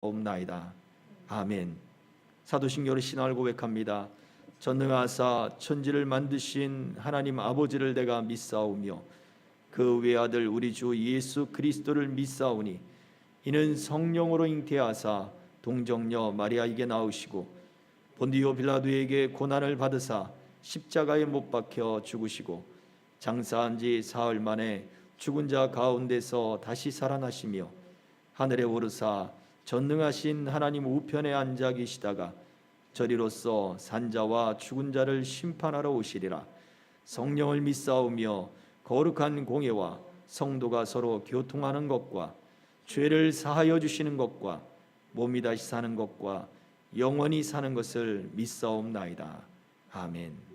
없나이다. 아멘. 사도신경으로 신앙을 고백합니다. 전능하사 천지를 만드신 하나님 아버지를 내가 믿사오며 그 외아들 우리 주 예수 그리스도를 믿사오니 이는 성령으로 잉태하사 동정녀 마리아에게 나오시고 본디오 빌라도에게 고난을 받으사 십자가에 못 박혀 죽으시고 장사한 지 사흘 만에 죽은 자 가운데서 다시 살아나시며 하늘에 오르사 전능하신 하나님 우편에 앉아 계시다가 저리로서 산자와 죽은 자를 심판하러 오시리라. 성령을 믿사오며 거룩한 공예와 성도가 서로 교통하는 것과 죄를 사하여 주시는 것과 몸이 다시 사는 것과 영원히 사는 것을 믿사옵나이다. 아멘.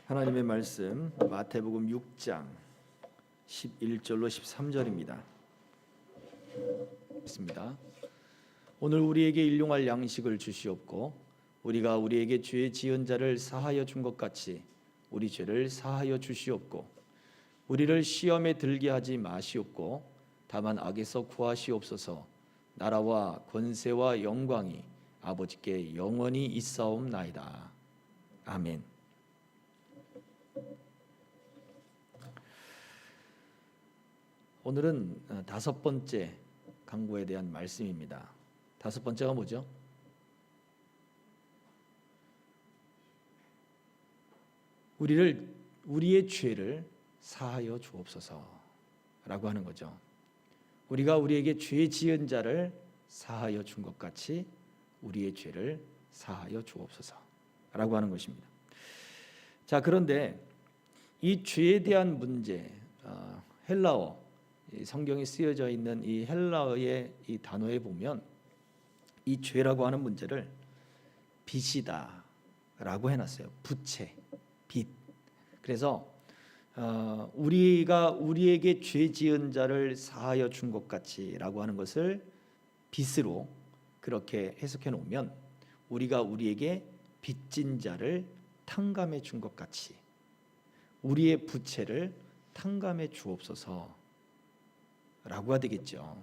하나님의 말씀 마태복음 6장 11절로 13절입니다. 있습니다. 오늘 우리에게 일용할 양식을 주시옵고 우리가 우리에게 죄 지은 자를 사하여 준 것 같이 우리 죄를 사하여 주시옵고 우리를 시험에 들게 하지 마시옵고 다만 악에서 구하시옵소서. 나라와 권세와 영광이 아버지께 영원히 있사옵나이다. 아멘. 오늘은 다섯 번째 강구에 대한 말씀입니다. 다섯 번째가 뭐죠? 우리의 죄를 사하여 주옵소서라고 하는 거죠. 우리가 우리에게 죄 지은 자를 사하여 준 것 같이 우리의 죄를 사하여 주옵소서라고 하는 것입니다. 자, 그런데 이 죄에 대한 문제, 헬라어 성경에 쓰여져 있는 이 헬라어의 이 단어에 보면 이 죄라고 하는 문제를 빚이다라고 해놨어요. 부채, 빚. 그래서 우리가 우리에게 죄 지은 자를 사하여 준 것 같이라고 하는 것을 빚으로 그렇게 해석해 놓으면 우리가 우리에게 빚진 자를 탕감해 준 것 같이 우리의 부채를 탕감해 주옵소서 라고가 되겠죠.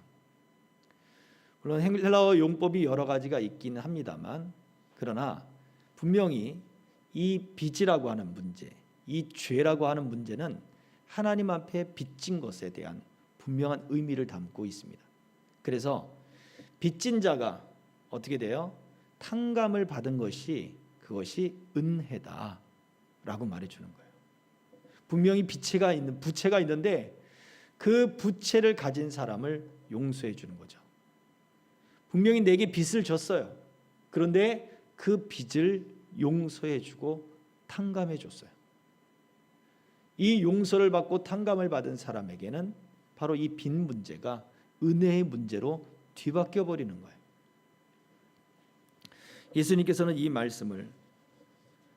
물론 헬라어 용법이 여러 가지가 있기는 합니다만 그러나 분명히 이 빚이라고 하는 문제, 이 죄라고 하는 문제는 하나님 앞에 빚진 것에 대한 분명한 의미를 담고 있습니다. 그래서 빚진 자가 어떻게 돼요? 탕감을 받은 것이 그것이 은혜다라고 말해주는 거예요. 분명히 부채가 있는데 그 부채를 가진 사람을 용서해 주는 거죠. 분명히 내게 빚을 졌어요. 그런데 그 빚을 용서해 주고 탕감해 줬어요. 이 용서를 받고 탕감을 받은 사람에게는 바로 이 빚 문제가 은혜의 문제로 뒤바뀌어 버리는 거예요. 예수님께서는 이 말씀을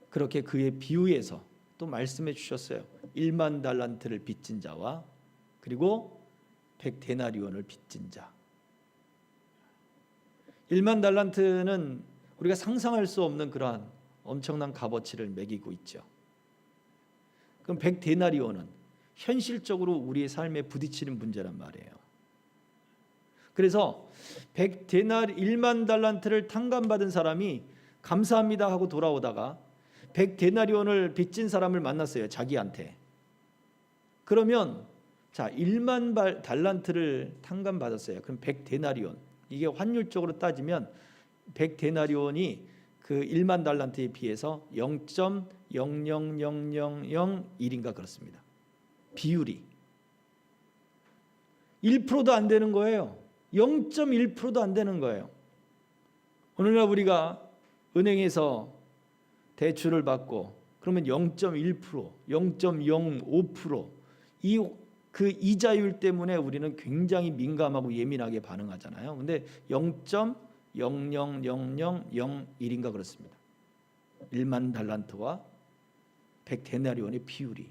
그렇게 그의 비유에서 또 말씀해 주셨어요. 1만 달란트를 빚진 자와 그리고 100데나리온을 빚진 자. 1만 달란트는 우리가 상상할 수 없는 그러한 엄청난 값어치를 매기고 있죠. 그럼 100데나리온은 현실적으로 우리의 삶에 부딪히는 문제란 말이에요. 그래서 1만 달란트를 탕감받은 사람이 감사합니다 하고 돌아오다가 100데나리온을 빚진 사람을 만났어요. 자기한테. 그러면 자, 1만 달란트를 탕감받았어요. 그럼 100데나리온. 이게 환율적으로 따지면 100데나리온이 그 1만 달란트에 비해서 0.00001인가 그렇습니다. 비율이 1%도 안 되는 거예요. 0.1%도 안 되는 거예요. 오늘날 우리가 은행에서 대출을 받고 그러면 0.1%, 0.05% 그 이자율 때문에 우리는 굉장히 민감하고 예민하게 반응하잖아요. 근데 0.00001인가 그렇습니다. 1만 달란트와 100데나리온의 비율이.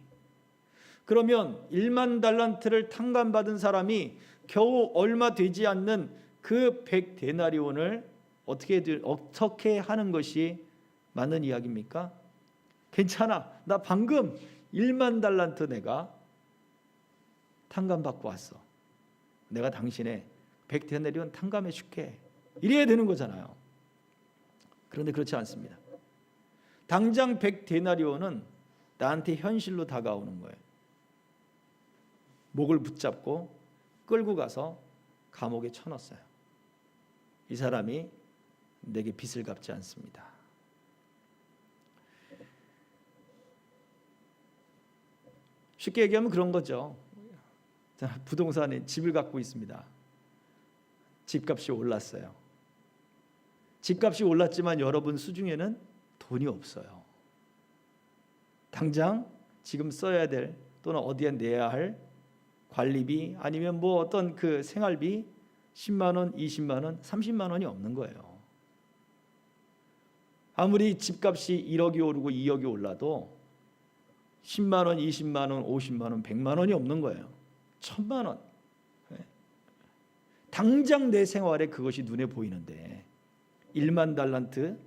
그러면 1만 달란트를 탕감받은 사람이 겨우 얼마 되지 않는 그 100데나리온을 어떻게 하는 것이 맞는 이야기입니까? 괜찮아. 나 방금 1만 달란트 내가 탕감받고 왔어. 내가 당신의 100데나리온 탕감해 줄게. 이래야 되는 거잖아요. 그런데 그렇지 않습니다. 당장 100데나리온은 나한테 현실로 다가오는 거예요. 목을 붙잡고 끌고 가서 감옥에 쳐넣었어요. 이 사람이 내게 빚을 갚지 않습니다. 쉽게 얘기하면 그런 거죠. 부동산에 집을 갖고 있습니다. 집값이 올랐어요. 집값이 올랐지만 여러분 수중에는 돈이 없어요. 당장 지금 써야 될 또는 어디에 내야 할 관리비 아니면 뭐 어떤 그 생활비 10만 원, 20만 원, 30만 원이 없는 거예요. 아무리 집값이 1억이 오르고 2억이 올라도 10만 원, 20만 원, 50만 원, 100만 원이 없는 거예요. 1000만 원. 당장 내 생활에 그것이 눈에 보이는데 1만 달란트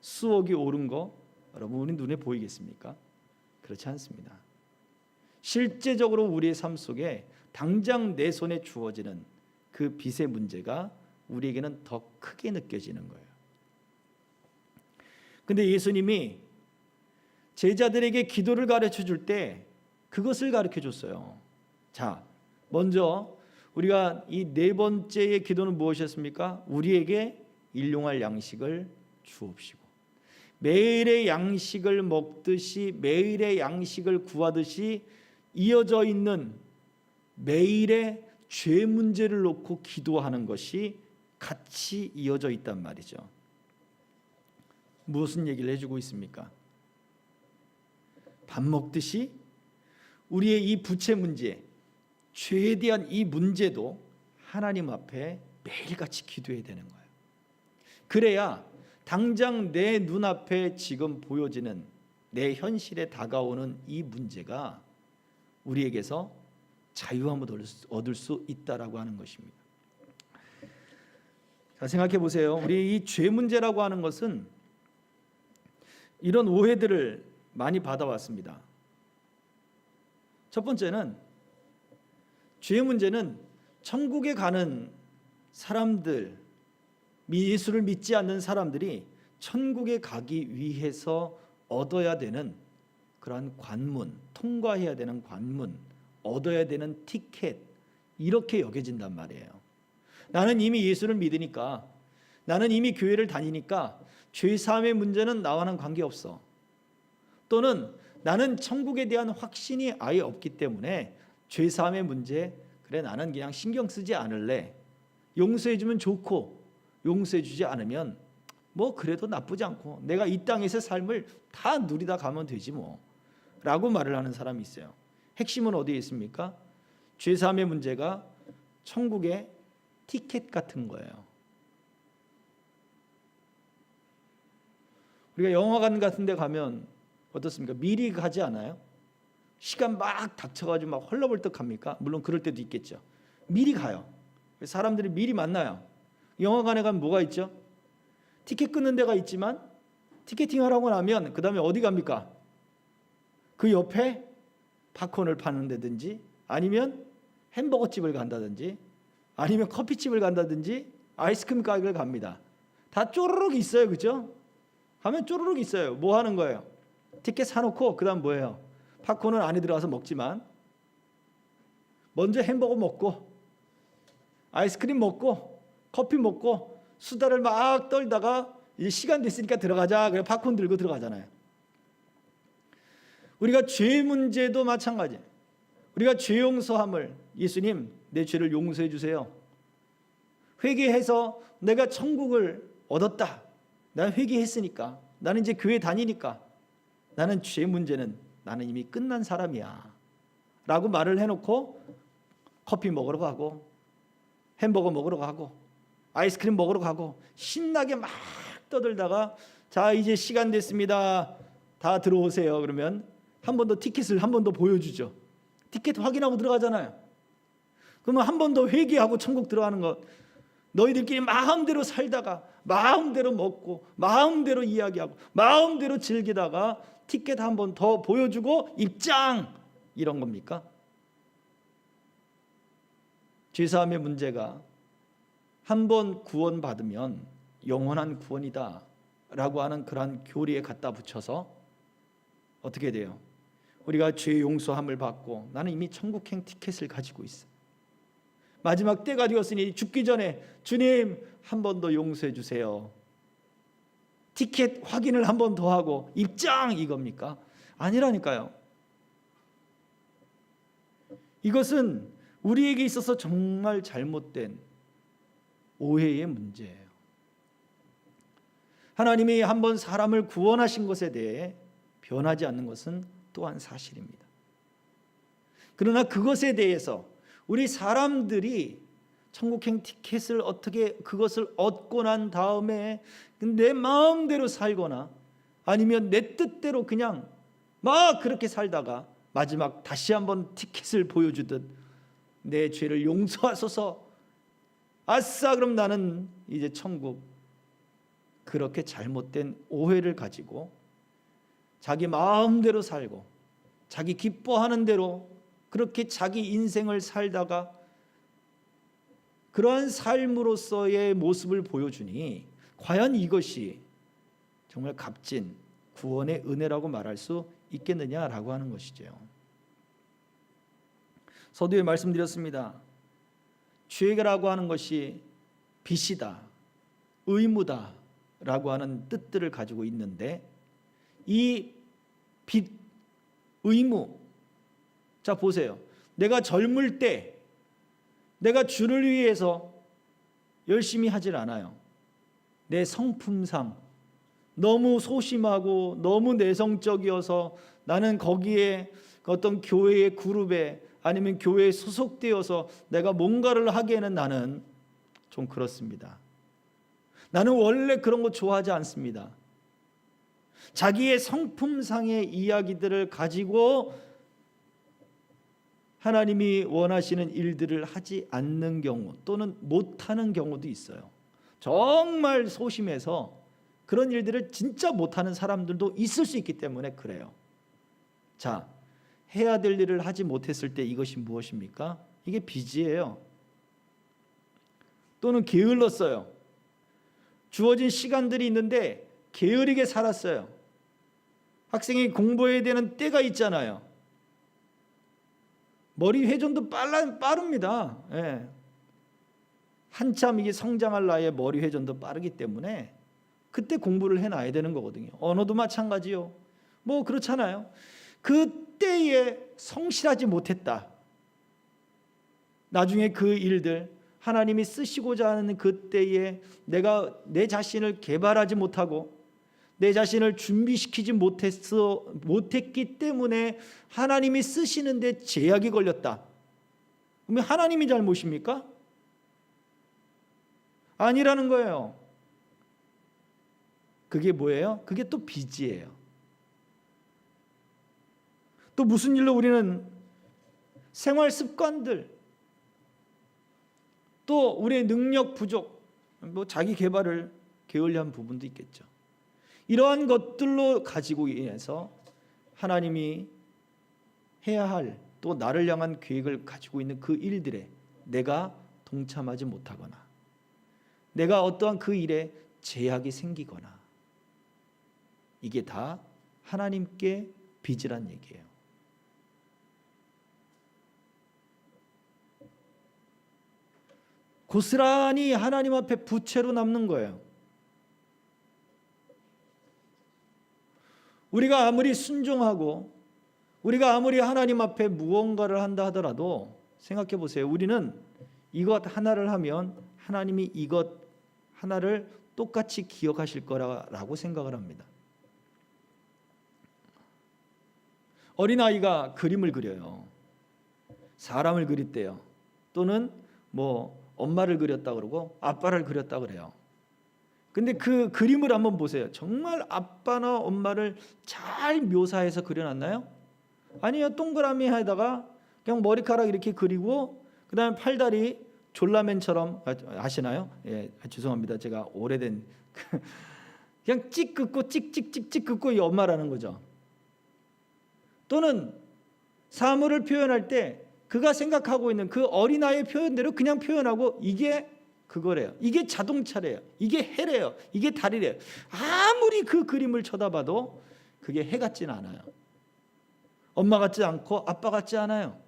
수억이 오른 거 여러분이 눈에 보이겠습니까? 그렇지 않습니다. 실제적으로 우리의 삶 속에 당장 내 손에 주어지는 그 빚의 문제가 우리에게는 더 크게 느껴지는 거예요. 근데 예수님이 제자들에게 기도를 가르쳐 줄 때 그것을 가르쳐 줬어요. 자, 먼저 우리가 이 네 번째의 기도는 무엇이었습니까? 우리에게 일용할 양식을 주옵시고, 매일의 양식을 먹듯이 매일의 양식을 구하듯이 이어져 있는 매일의 죄 문제를 놓고 기도하는 것이 같이 이어져 있단 말이죠. 무슨 얘기를 해주고 있습니까? 밥 먹듯이 우리의 이 부채 문제, 죄에 대한 이 문제도 하나님 앞에 매일같이 기도해야 되는 거예요. 그래야 당장 내 눈앞에 지금 보여지는 내 현실에 다가오는 이 문제가 우리에게서 자유함을 얻을 수 있다라고 하는 것입니다. 자, 생각해 보세요. 우리 이 죄 문제라고 하는 것은 이런 오해들을 많이 받아왔습니다. 첫 번째는 죄 문제는 천국에 가는 사람들, 예수를 믿지 않는 사람들이 천국에 가기 위해서 얻어야 되는 그러한 관문, 통과해야 되는 관문, 얻어야 되는 티켓, 이렇게 여겨진단 말이에요. 나는 이미 예수를 믿으니까, 나는 이미 교회를 다니니까 죄사함의 문제는 나와는 관계없어. 또는 나는 천국에 대한 확신이 아예 없기 때문에 죄사함의 문제, 그래 나는 그냥 신경 쓰지 않을래. 용서해 주면 좋고 용서해 주지 않으면 뭐 그래도 나쁘지 않고 내가 이 땅에서 삶을 다 누리다 가면 되지 뭐 라고 말을 하는 사람이 있어요. 핵심은 어디에 있습니까? 죄사함의 문제가 천국의 티켓 같은 거예요. 우리가 영화관 같은 데 가면 어떻습니까? 미리 가지 않아요? 시간 막 닥쳐가지고 막 헐레벌떡합니까? 물론 그럴 때도 있겠죠. 미리 가요. 사람들이 미리 만나요. 영화관에 가면 뭐가 있죠? 티켓 끊는 데가 있지만 티켓팅하라고 나면 그 다음에 어디 갑니까? 그 옆에 팝콘을 파는 데든지 아니면 햄버거집을 간다든지 아니면 커피집을 간다든지 아이스크림 가게를 갑니다. 다 쪼르륵 있어요. 그죠? 가면 쪼르륵 있어요. 뭐 하는 거예요? 티켓 사놓고 그 다음 뭐예요? 팝콘은 안에 들어가서 먹지만 먼저 햄버거 먹고 아이스크림 먹고 커피 먹고 수다를 막 떨다가 이제 시간 됐으니까 들어가자. 그래 팝콘 들고 들어가잖아요. 우리가 죄 문제도 마찬가지. 우리가 죄 용서함을 예수님 내 죄를 용서해 주세요. 회개해서 내가 천국을 얻었다. 난 회개했으니까. 나는 이제 교회 다니니까. 나는 죄 문제는 나는 이미 끝난 사람이야. 라고 말을 해놓고 커피 먹으러 가고 햄버거 먹으러 가고 아이스크림 먹으러 가고 신나게 막 떠들다가 자 이제 시간 됐습니다. 다 들어오세요. 그러면 한 번 더 티켓을 한 번 더 보여주죠. 티켓 확인하고 들어가잖아요. 그러면 한 번 더 회개하고 천국 들어가는 것. 너희들끼리 마음대로 살다가 마음대로 먹고 마음대로 이야기하고 마음대로 즐기다가 티켓 한 번 더 보여주고 입장, 이런 겁니까? 죄사함의 문제가 한 번 구원받으면 영원한 구원이다 라고 하는 그러한 교리에 갖다 붙여서 어떻게 돼요? 우리가 죄 용서함을 받고 나는 이미 천국행 티켓을 가지고 있어. 마지막 때가 되었으니 죽기 전에 주님 한 번 더 용서해 주세요. 티켓 확인을 한 번 더 하고 입장, 이겁니까? 아니라니까요. 이것은 우리에게 있어서 정말 잘못된 오해의 문제예요. 하나님이 한번 사람을 구원하신 것에 대해 변하지 않는 것은 또한 사실입니다. 그러나 그것에 대해서 우리 사람들이 천국행 티켓을 어떻게 그것을 얻고 난 다음에 내 마음대로 살거나 아니면 내 뜻대로 그냥 막 그렇게 살다가 마지막 다시 한번 티켓을 보여주듯 내 죄를 용서하소서, 아싸 그럼 나는 이제 천국, 그렇게 잘못된 오해를 가지고 자기 마음대로 살고 자기 기뻐하는 대로 그렇게 자기 인생을 살다가 그러한 삶으로서의 모습을 보여주니 과연 이것이 정말 값진 구원의 은혜라고 말할 수 있겠느냐라고 하는 것이죠. 서두에 말씀드렸습니다. 죄라고 하는 것이 빚이다, 의무다 라고 하는 뜻들을 가지고 있는데 이 빚, 의무, 자 보세요. 내가 젊을 때 내가 주를 위해서 열심히 하질 않아요. 내 성품상 너무 소심하고 너무 내성적이어서 나는 거기에 어떤 교회의 그룹에 아니면 교회에 소속되어서 내가 뭔가를 하기에는 나는 좀 그렇습니다. 나는 원래 그런 거 좋아하지 않습니다. 자기의 성품상의 이야기들을 가지고 하나님이 원하시는 일들을 하지 않는 경우 또는 못하는 경우도 있어요. 정말 소심해서 그런 일들을 진짜 못하는 사람들도 있을 수 있기 때문에 그래요. 자, 해야 될 일을 하지 못했을 때 이것이 무엇입니까? 이게 빚이에요. 또는 게을렀어요. 주어진 시간들이 있는데 게으르게 살았어요. 학생이 공부해야 되는 때가 있잖아요. 머리 회전도 빠릅니다. 예. 한참 이게 성장할 나이에 머리 회전도 빠르기 때문에 그때 공부를 해놔야 되는 거거든요. 언어도 마찬가지요. 뭐 그렇잖아요. 그때에 성실하지 못했다. 나중에 그 일들 하나님이 쓰시고자 하는 그때에 내가 내 자신을 개발하지 못하고 내 자신을 준비시키지 못했기 때문에 하나님이 쓰시는데 제약이 걸렸다. 그러면 하나님이 잘못입니까? 아니라는 거예요. 그게 뭐예요? 그게 또 빚이에요. 또 무슨 일로 우리는 생활 습관들, 또 우리의 능력 부족, 뭐 자기 개발을 게을리한 부분도 있겠죠. 이러한 것들로 가지고 인해서 하나님이 해야 할 또 나를 향한 계획을 가지고 있는 그 일들에 내가 동참하지 못하거나 내가 어떠한 그 일에 제약이 생기거나 이게 다 하나님께 빚이란 얘기예요. 고스란히 하나님 앞에 부채로 남는 거예요. 우리가 아무리 순종하고 우리가 아무리 하나님 앞에 무언가를 한다 하더라도 생각해 보세요. 우리는 이것 하나를 하면 하나님이 이것 하나를 똑같이 기억하실 거라고 생각을 합니다. 어린아이가 그림을 그려요. 사람을 그렸대요. 또는 뭐 엄마를 그렸다 그러고 아빠를 그렸다 그래요. 근데 그 그림을 한번 보세요. 정말 아빠나 엄마를 잘 묘사해서 그려놨나요? 아니요. 동그라미 에다가 그냥 머리카락 이렇게 그리고 그다음에 팔다리 졸라맨처럼 아시나요? 예, 죄송합니다. 제가 오래된 그냥 찍 긋고 찍찍찍찍 긋고 이 엄마라는 거죠. 또는 사물을 표현할 때 그가 생각하고 있는 그 어린아이의 표현대로 그냥 표현하고 이게 그거래요. 이게 자동차래요. 이게 해래요. 이게 달이래요. 아무리 그 그림을 쳐다봐도 그게 해 같지는 않아요. 엄마 같지 않고 아빠 같지 않아요.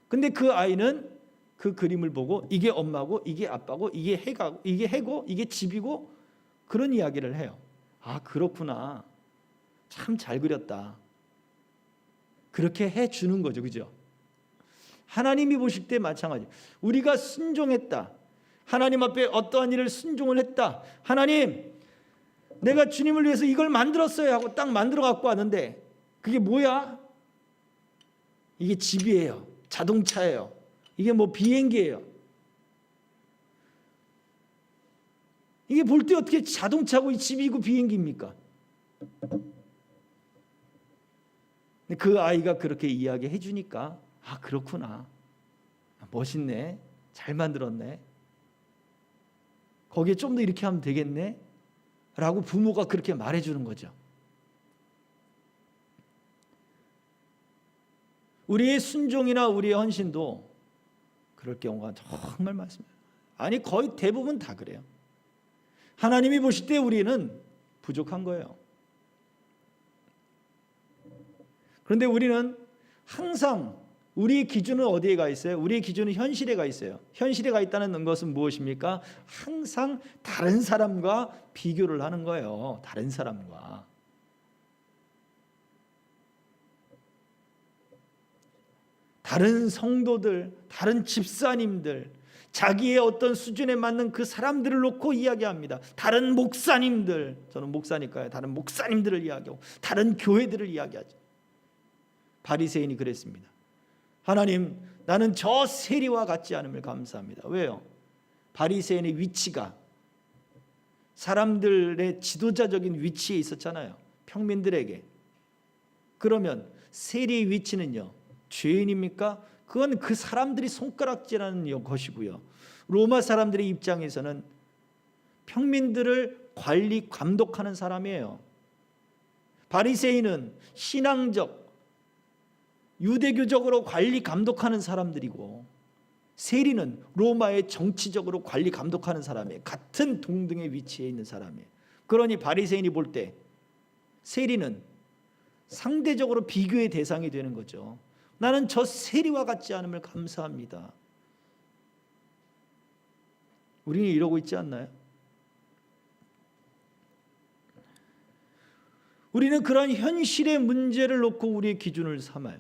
근데 그 아이는 그 그림을 보고 이게 엄마고 이게 아빠고 이게 해가고 이게 해고 이게 집이고 그런 이야기를 해요. 아, 그렇구나. 참 잘 그렸다. 그렇게 해주는 거죠. 그죠? 하나님이 보실 때 마찬가지. 우리가 순종했다. 하나님 앞에 어떠한 일을 순종을 했다. 하나님, 내가 주님을 위해서 이걸 만들었어요 하고 딱 만들어 갖고 왔는데 그게 뭐야? 이게 집이에요. 자동차예요. 이게 뭐 비행기예요. 이게 볼 때 어떻게 자동차고 집이고 비행기입니까? 그 아이가 그렇게 이야기해 주니까 아, 그렇구나. 멋있네. 잘 만들었네. 거기에 좀 더 이렇게 하면 되겠네. 라고 부모가 그렇게 말해 주는 거죠. 우리의 순종이나 우리의 헌신도 그럴 경우가 정말 많습니다. 아니, 거의 대부분 다 그래요. 하나님이 보실 때 우리는 부족한 거예요. 그런데 우리는 항상 우리의 기준은 어디에 가 있어요? 우리의 기준은 현실에 가 있어요. 현실에 가 있다는 것은 무엇입니까? 항상 다른 사람과 비교를 하는 거예요. 다른 사람과. 다른 성도들, 다른 집사님들, 자기의 어떤 수준에 맞는 그 사람들을 놓고 이야기합니다. 다른 목사님들, 저는 목사니까요. 다른 목사님들을 이야기하고 다른 교회들을 이야기하죠. 바리새인이 그랬습니다. 하나님, 나는 저 세리와 같지 않음을 감사합니다. 왜요? 바리새인의 위치가 사람들의 지도자적인 위치에 있었잖아요. 평민들에게. 그러면 세리의 위치는요, 죄인입니까? 그건 그 사람들이 손가락질하는 것이고요. 로마 사람들의 입장에서는 평민들을 관리, 감독하는 사람이에요. 바리새인은 신앙적, 유대교적으로 관리, 감독하는 사람들이고 세리는 로마의 정치적으로 관리, 감독하는 사람이에요. 같은 동등의 위치에 있는 사람이에요. 그러니 바리새인이 볼 때 세리는 상대적으로 비교의 대상이 되는 거죠. 나는 저 세리와 같지 않음을 감사합니다. 우리는 이러고 있지 않나요? 우리는 그러한 현실의 문제를 놓고 우리의 기준을 삼아요.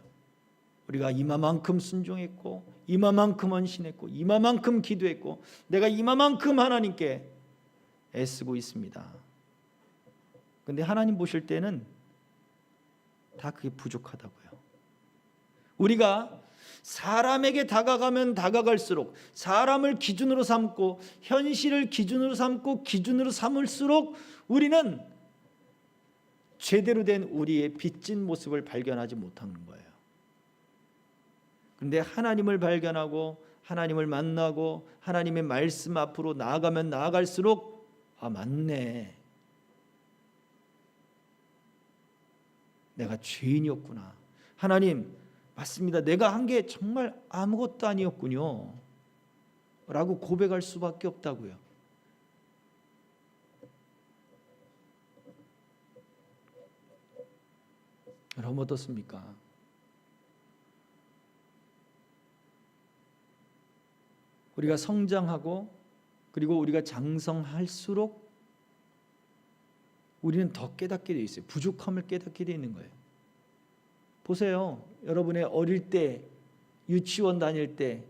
우리가 이마만큼 순종했고 이마만큼 헌신했고 이마만큼 기도했고 내가 이마만큼 하나님께 애쓰고 있습니다. 그런데 하나님 보실 때는 다 그게 부족하다고요. 우리가 사람에게 다가가면 다가갈수록 사람을 기준으로 삼고 현실을 기준으로 삼고 기준으로 삼을수록 우리는 제대로 된 우리의 빚진 모습을 발견하지 못하는 거예요. 그런데 하나님을 발견하고 하나님을 만나고 하나님의 말씀 앞으로 나아가면 나아갈수록 아, 맞네. 내가 죄인이었구나. 하나님, 맞습니다. 내가 한 게 정말 아무것도 아니었군요. 라고 고백할 수밖에 없다고요. 여러분 어떻습니까? 우리가 성장하고 그리고 우리가 장성할수록 우리는 더 깨닫게 돼 있어요. 부족함을 깨닫게 돼 있는 거예요. 보세요. 여러분의 어릴 때, 유치원 다닐 때,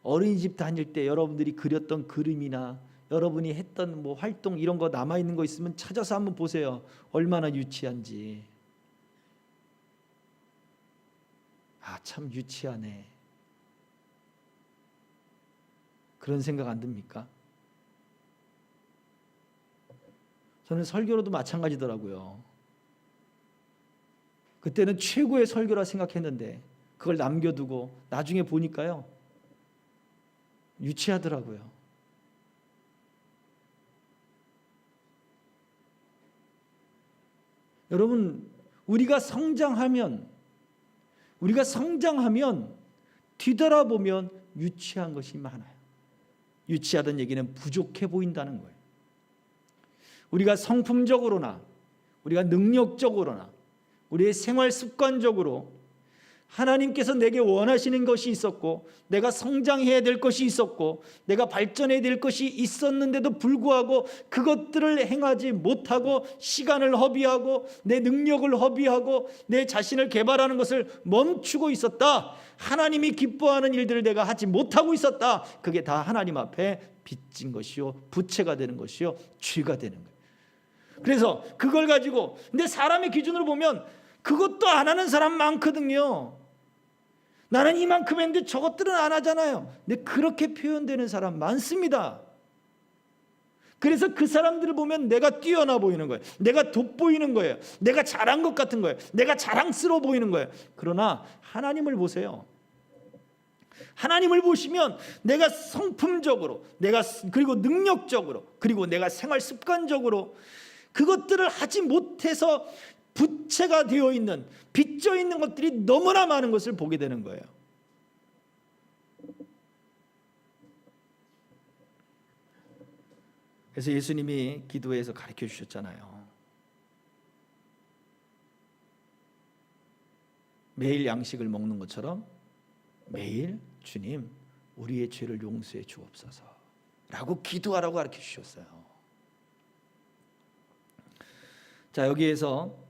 어린이집 다닐 때 여러분들이 그렸던 그림이나 여러분이 했던 뭐 활동 이런 거 남아 있는 거 있으면 찾아서 한번 보세요. 얼마나 유치한지. 아, 참 유치하네. 그런 생각 안 듭니까? 저는 설교로도 마찬가지더라고요. 그때는 최고의 설교라 생각했는데 그걸 남겨두고 나중에 보니까요, 유치하더라고요. 여러분, 우리가 성장하면 뒤돌아보면 유치한 것이 많아요. 유치하다는 얘기는 부족해 보인다는 거예요. 우리가 성품적으로나 우리가 능력적으로나 우리의 생활 습관적으로 하나님께서 내게 원하시는 것이 있었고, 내가 성장해야 될 것이 있었고, 내가 발전해야 될 것이 있었는데도 불구하고 그것들을 행하지 못하고 시간을 허비하고 내 능력을 허비하고 내 자신을 개발하는 것을 멈추고 있었다. 하나님이 기뻐하는 일들을 내가 하지 못하고 있었다. 그게 다 하나님 앞에 빚진 것이요, 부채가 되는 것이요, 죄가 되는 거예요. 그래서 그걸 가지고, 근데 사람의 기준으로 보면 그것도 안 하는 사람 많거든요. 나는 이만큼 했는데 저것들은 안 하잖아요. 근데 그렇게 표현되는 사람 많습니다. 그래서 그 사람들을 보면 내가 뛰어나 보이는 거예요. 내가 돋보이는 거예요. 내가 잘한 것 같은 거예요. 내가 자랑스러워 보이는 거예요. 그러나 하나님을 보세요. 하나님을 보시면 내가 성품적으로, 내가 그리고 능력적으로, 그리고 내가 생활 습관적으로 그것들을 하지 못해서 부채가 되어 있는, 빚져 있는 것들이 너무나 많은 것을 보게 되는 거예요. 그래서 예수님이 기도에서 가르쳐 주셨잖아요. 매일 양식을 먹는 것처럼 매일 주님 우리의 죄를 용서해 주옵소서 라고 기도하라고 가르쳐 주셨어요. 자, 여기에서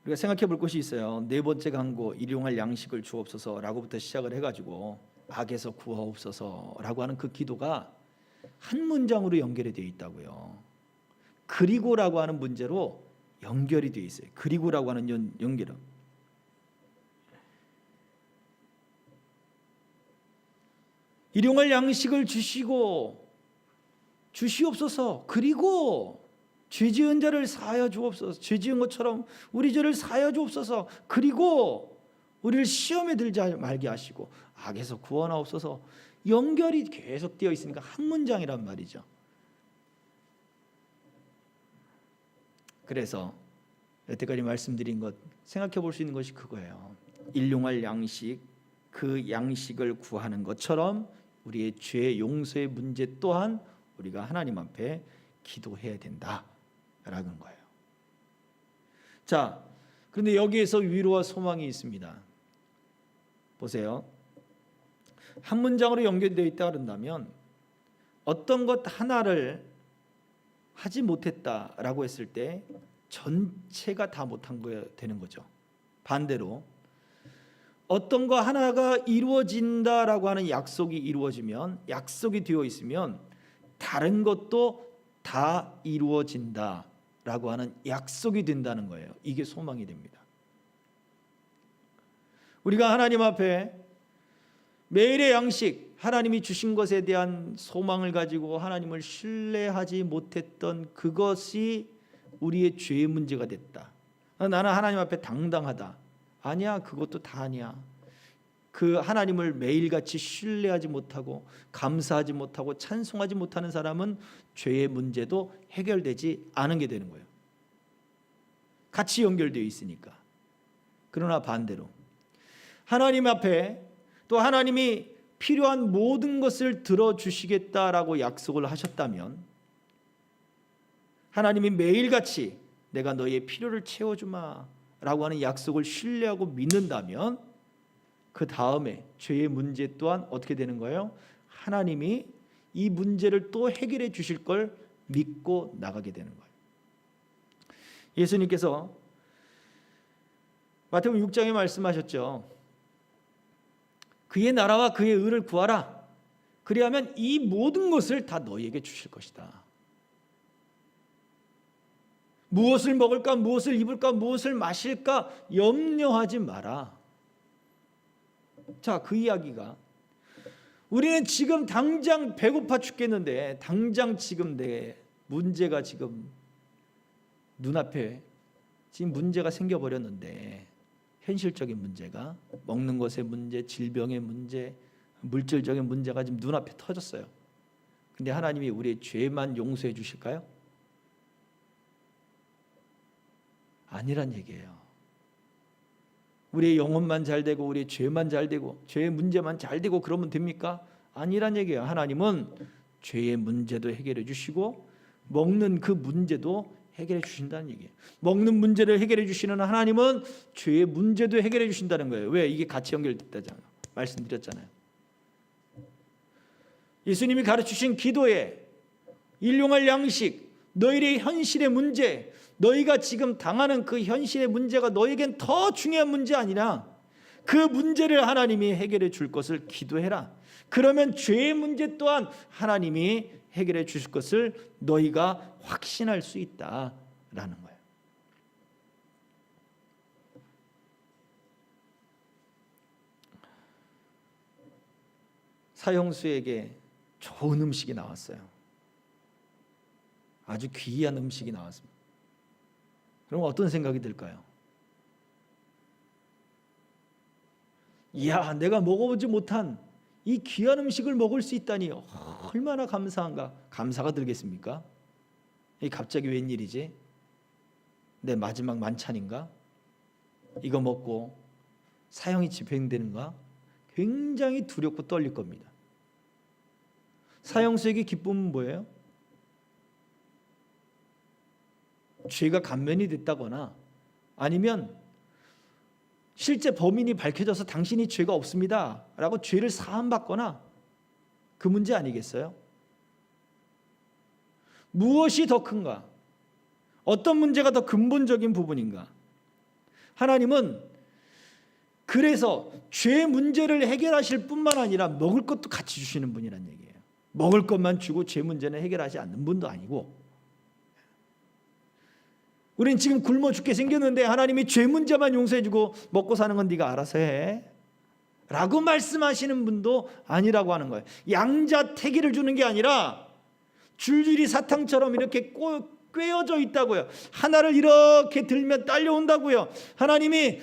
우리가 생각해 볼 것이 있어요. 네 번째 강구, 일용할 양식을 주옵소서라고부터 시작을 해가지고 악에서 구하옵소서라고 하는 그 기도가 한 문장으로 연결이 되어 있다고요. 그리고라고 하는 문제로 연결이 되어 있어요. 그리고라고 하는 연결은 일용할 양식을 주시옵소서. 그리고 죄 지은 자를 사하여 주옵소서. 죄 지은 것처럼 우리 죄를 사하여 주옵소서. 그리고 우리를 시험에 들지 말게 하시고 악에서 구원하옵소서. 연결이 계속 되어 있으니까 한 문장이란 말이죠. 그래서 여태까지 말씀드린 것 생각해 볼 수 있는 것이 그거예요. 일용할 양식, 그 양식을 구하는 것처럼 우리의 죄 용서의 문제 또한 우리가 하나님 앞에 기도해야 된다라는 거예요. 자, 그런데 여기에서 위로와 소망이 있습니다. 보세요. 한 문장으로 연결되어 있다 그런다면 어떤 것 하나를 하지 못했다라고 했을 때 전체가 다 못한 거 되는 거죠. 반대로 어떤 거 하나가 이루어진다라고 하는 약속이 이루어지면, 약속이 되어 있으면 다른 것도 다 이루어진다라고 하는 약속이 된다는 거예요. 이게 소망이 됩니다. 우리가 하나님 앞에 매일의 양식, 하나님이 주신 것에 대한 소망을 가지고 하나님을 신뢰하지 못했던 그것이 우리의 죄의 문제가 됐다. 나는 하나님 앞에 당당하다. 아니야, 그것도 다 아니야. 그 하나님을 매일같이 신뢰하지 못하고 감사하지 못하고 찬송하지 못하는 사람은 죄의 문제도 해결되지 않은 게 되는 거예요. 같이 연결되어 있으니까. 그러나 반대로 하나님 앞에 또 하나님이 필요한 모든 것을 들어주시겠다라고 약속을 하셨다면, 하나님이 매일같이 내가 너의 필요를 채워주마 라고 하는 약속을 신뢰하고 믿는다면, 그 다음에 죄의 문제 또한 어떻게 되는 거예요? 하나님이 이 문제를 또 해결해 주실 걸 믿고 나가게 되는 거예요. 예수님께서 마태복음 6장에 말씀하셨죠. 그의 나라와 그의 의를 구하라. 그리하면 이 모든 것을 다 너희에게 주실 것이다. 무엇을 먹을까, 무엇을 입을까, 무엇을 마실까 염려하지 마라. 자, 그 이야기가 우리는 지금 당장 배고파 죽겠는데, 당장 지금 내 문제가 지금 눈앞에 지금 문제가 생겨버렸는데, 현실적인 문제가, 먹는 것의 문제, 질병의 문제, 물질적인 문제가 지금 눈앞에 터졌어요. 근데 하나님이 우리의 죄만 용서해 주실까요? 아니란 얘기예요. 우리의 영혼만 잘 되고 우리의 죄만 잘 되고 죄의 문제만 잘 되고 그러면 됩니까? 아니란 얘기예요. 하나님은 죄의 문제도 해결해 주시고 먹는 그 문제도 해결해 주신다는 얘기예요. 먹는 문제를 해결해 주시는 하나님은 죄의 문제도 해결해 주신다는 거예요. 왜? 이게 같이 연결됐다잖아요. 말씀드렸잖아요. 예수님이 가르치신 기도에 일용할 양식, 너희의 현실의 문제, 너희가 지금 당하는 그 현실의 문제가 너에겐 더 중요한 문제 아니라 그 문제를 하나님이 해결해 줄 것을 기도해라. 그러면 죄의 문제 또한 하나님이 해결해 주실 것을 너희가 확신할 수 있다라는 거예요. 사형수에게 좋은 음식이 나왔어요. 아주 귀한 음식이 나왔습니다. 그럼 어떤 생각이 들까요? 이야, 내가 먹어보지 못한 이 귀한 음식을 먹을 수 있다니 얼마나 감사한가. 감사가 들겠습니까? 이 갑자기 웬일이지? 내 마지막 만찬인가? 이거 먹고 사형이 집행되는가? 굉장히 두렵고 떨릴 겁니다. 사형수에게 기쁨은 뭐예요? 죄가 감면이 됐다거나 아니면 실제 범인이 밝혀져서 당신이 죄가 없습니다 라고 죄를 사함받거나 그 문제 아니겠어요? 무엇이 더 큰가? 어떤 문제가 더 근본적인 부분인가? 하나님은 그래서 죄 문제를 해결하실 뿐만 아니라 먹을 것도 같이 주시는 분이란 얘기예요. 먹을 것만 주고 죄 문제는 해결하지 않는 분도 아니고, 우린 지금 굶어 죽게 생겼는데 하나님이 죄 문제만 용서해주고 먹고 사는 건 네가 알아서 해 라고 말씀하시는 분도 아니라고 하는 거예요. 양자택일을 주는 게 아니라 줄줄이 사탕처럼 이렇게 꿰어져 있다고요. 하나를 이렇게 들면 딸려온다고요. 하나님이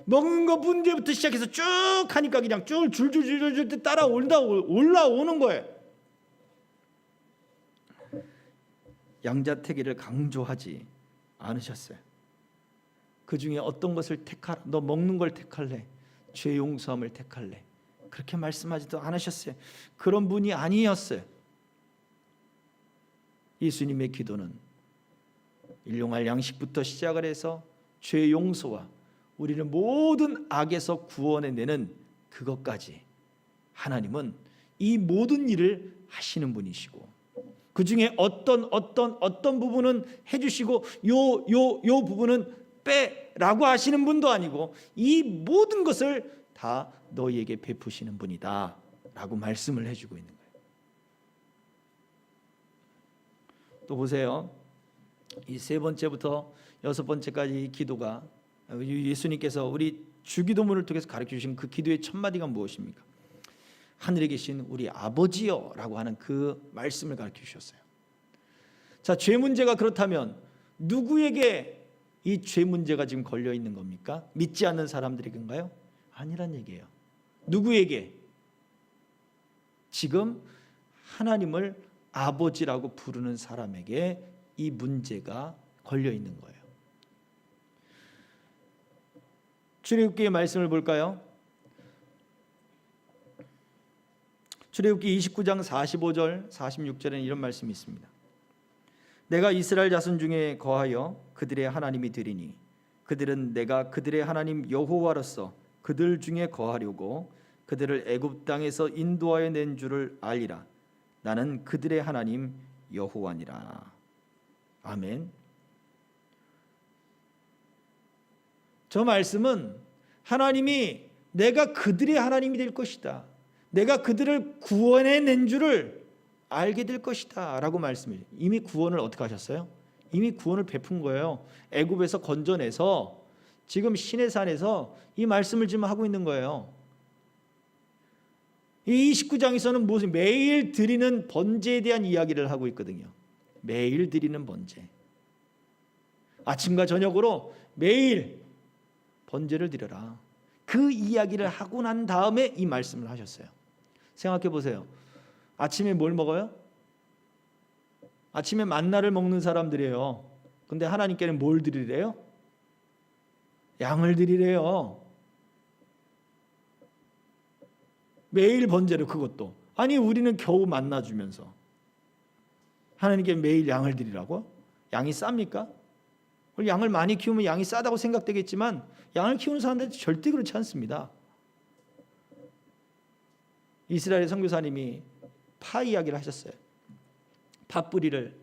먹는 거 문제부터 시작해서 쭉 하니까 그냥 쭉 줄줄줄줄 따라 올라오는 거예요. 양자택일을 강조하지 않으셨어요. 그 중에 어떤 것을 택하라. 너 먹는 걸 택할래? 죄 용서함을 택할래? 그렇게 말씀하지도 않으셨어요. 그런 분이 아니었어요. 예수님의 기도는 일용할 양식부터 시작을 해서 죄 용서와 우리를 모든 악에서 구원해내는 그것까지 하나님은 이 모든 일을 하시는 분이시고, 그 중에 어떤 부분은 해주시고 요 부분은 빼라고 하시는 분도 아니고 이 모든 것을 다 너희에게 베푸시는 분이다 라고 말씀을 해주고 있는 거예요. 또 보세요. 이 세 번째부터 여섯 번째까지 이 기도가 예수님께서 우리 주기도문을 통해서 가르쳐 주신 그 기도의 첫 마디가 무엇입니까? 하늘에 계신 우리 아버지여 라고 하는 그 말씀을 가르쳐 주셨어요. 자, 죄 문제가 그렇다면 누구에게 이 죄 문제가 지금 걸려 있는 겁니까? 믿지 않는 사람들에게인가요? 아니란 얘기예요. 누구에게? 지금 하나님을 아버지라고 부르는 사람에게 이 문제가 걸려 있는 거예요. 출애굽기의 말씀을 볼까요? 출애굽기 29장 45절 46절에는 이런 말씀이 있습니다. 내가 이스라엘 자손 중에 거하여 그들의 하나님이 되리니 그들은 내가 그들의 하나님 여호와로서 그들 중에 거하려고 그들을 애굽 땅에서 인도하여 낸 줄을 알리라. 나는 그들의 하나님 여호와니라. 아멘. 저 말씀은 하나님이 내가 그들의 하나님이 될 것이다, 내가 그들을 구원해낸 줄을 알게 될 것이다 라고 말씀해요. 이미 구원을 어떻게 하셨어요? 이미 구원을 베푼 거예요. 애굽에서 건져내서 지금 시내산에서 이 말씀을 지금 하고 있는 거예요. 이 29장에서는 무슨 매일 드리는 번제에 대한 이야기를 하고 있거든요. 매일 드리는 번제. 아침과 저녁으로 매일 번제를 드려라. 그 이야기를 하고 난 다음에 이 말씀을 하셨어요. 생각해 보세요. 아침에 뭘 먹어요? 아침에 만나를 먹는 사람들이에요. 근데 하나님께는 뭘 드리래요? 양을 드리래요. 매일 번제로, 그것도 아니 우리는 겨우 만나 주면서 하나님께 매일 양을 드리라고? 양이 쌉니까? 양을 많이 키우면 양이 싸다고 생각되겠지만 양을 키우는 사람들은 절대 그렇지 않습니다. 이스라엘 선교사님이 파 이야기를 하셨어요. 파 뿌리를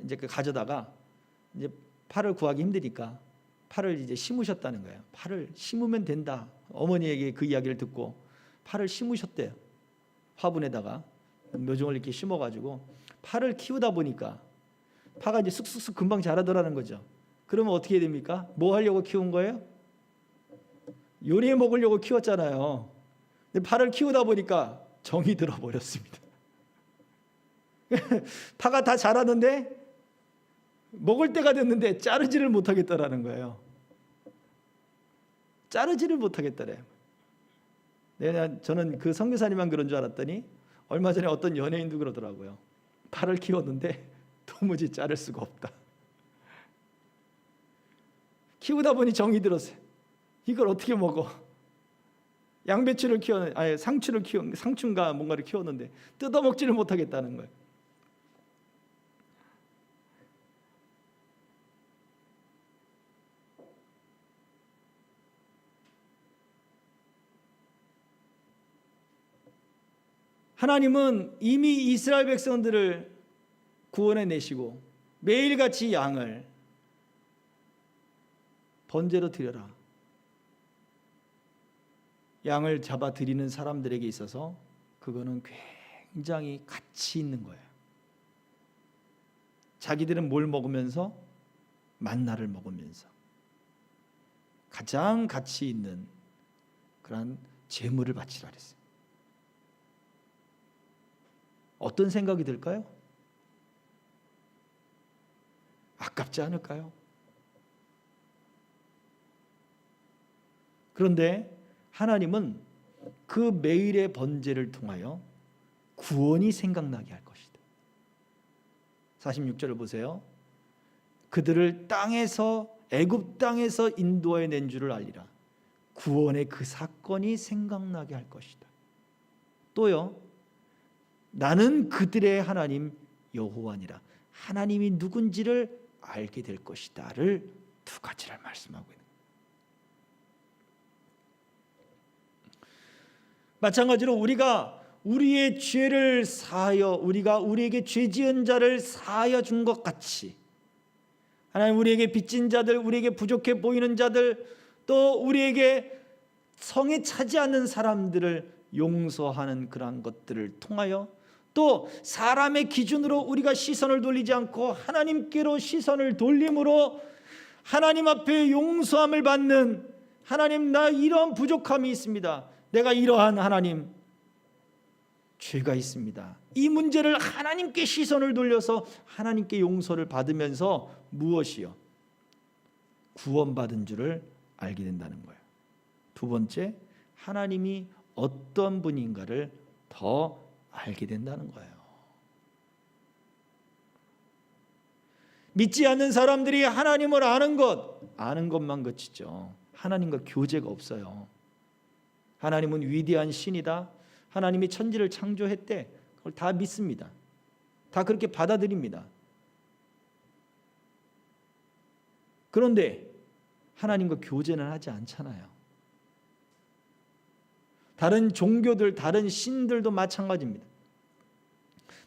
이제 가져다가 이제 파를 구하기 힘드니까 파를 이제 심으셨다는 거예요. 파를 심으면 된다. 어머니에게 그 이야기를 듣고 파를 심으셨대요. 화분에다가 묘종을 이렇게 심어가지고 파를 키우다 보니까 파가 이제 쑥쑥쑥 금방 자라더라는 거죠. 그러면 어떻게 됩니까? 뭐 하려고 키운 거예요? 요리해 먹으려고 키웠잖아요. 근데 파를 키우다 보니까 정이 들어버렸습니다. 파가 다 자랐는데 먹을 때가 됐는데 자르지를 못하겠다라는 거예요. 자르지를 못하겠다래요. 저는 그 선교사님만 그런 줄 알았더니 얼마 전에 어떤 연예인도 그러더라고요. 파를 키웠는데 도무지 자를 수가 없다. 키우다 보니 정이 들었어요. 이걸 어떻게 먹어? 양배추를 아니 상추인가 뭔가를 키웠는데 뜯어 먹지를 못하겠다는 거예요. 하나님은 이미 이스라엘 백성들을 구원해 내시고 매일같이 양을 번제로 드려라. 양을 잡아 드리는 사람들에게 있어서 그거는 굉장히 가치 있는 거예요. 자기들은 뭘 먹으면서? 만나를 먹으면서 가장 가치 있는 그런 제물을 바치라 그랬어요. 어떤 생각이 들까요? 아깝지 않을까요? 그런데 하나님은 그 매일의 번제를 통하여 구원이 생각나게 할 것이다. 46절을 보세요. 그들을 애굽 땅에서 인도해 낸 줄을 알리라. 구원의 그 사건이 생각나게 할 것이다. 또요. 나는 그들의 하나님 여호와니라. 하나님이 누군지를 알게 될 것이다를 두 가지를 말씀하고 있는 거예요. 마찬가지로 우리가 우리의 죄를 사하여 우리가 우리에게 죄 지은 자를 사하여 준 것 같이 하나님 우리에게 빚진 자들, 우리에게 부족해 보이는 자들, 또 우리에게 성에 차지 않는 사람들을 용서하는 그러한 것들을 통하여 또 사람의 기준으로 우리가 시선을 돌리지 않고 하나님께로 시선을 돌림으로 하나님 앞에 용서함을 받는, 하나님 나 이런 부족함이 있습니다. 내가 이러한 하나님 죄가 있습니다. 이 문제를 하나님께 시선을 돌려서 하나님께 용서를 받으면서 무엇이요? 구원받은 줄을 알게 된다는 거예요. 두 번째, 하나님이 어떤 분인가를 더 알게 된다는 거예요. 믿지 않는 사람들이 하나님을 아는 것만 그치죠. 하나님과 교제가 없어요. 하나님은 위대한 신이다. 하나님이 천지를 창조했대. 그걸 다 믿습니다. 다 그렇게 받아들입니다. 그런데 하나님과 교제는 하지 않잖아요. 다른 종교들, 다른 신들도 마찬가지입니다.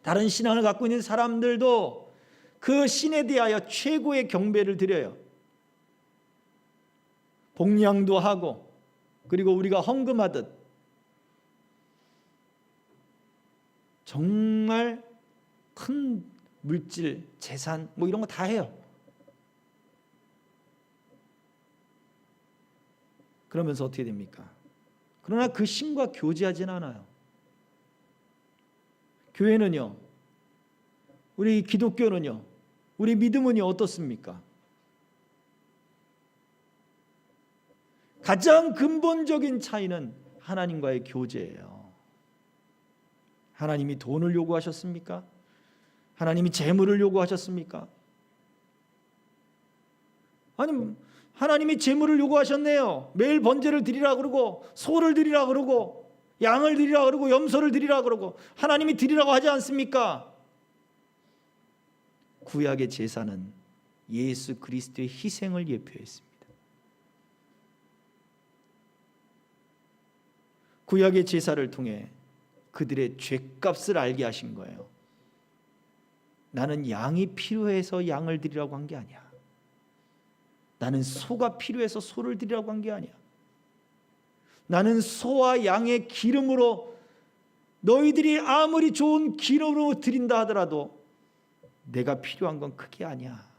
다른 신앙을 갖고 있는 사람들도 그 신에 대하여 최고의 경배를 드려요. 복양도 하고, 그리고 우리가 헌금하듯 정말 큰 물질, 재산 뭐 이런 거 다 해요. 그러면서 어떻게 됩니까? 그러나 그 신과 교제하지는 않아요. 교회는요, 우리 기독교는요, 우리 믿음은요 어떻습니까? 가장 근본적인 차이는 하나님과의 교제예요. 하나님이 돈을 요구하셨습니까? 하나님이 재물을 요구하셨습니까? 아니, 하나님이 재물을 요구하셨네요. 매일 번제를 드리라 그러고, 소를 드리라 그러고, 양을 드리라 그러고, 염소를 드리라 그러고, 하나님이 드리라고 하지 않습니까? 구약의 제사는 예수 그리스도의 희생을 예표했습니다. 구약의 제사를 통해 그들의 죄값을 알게 하신 거예요. 나는 양이 필요해서 양을 드리라고 한 게 아니야. 나는 소가 필요해서 소를 드리라고 한 게 아니야. 나는 소와 양의 기름으로, 너희들이 아무리 좋은 기름으로 드린다 하더라도 내가 필요한 건 그게 아니야.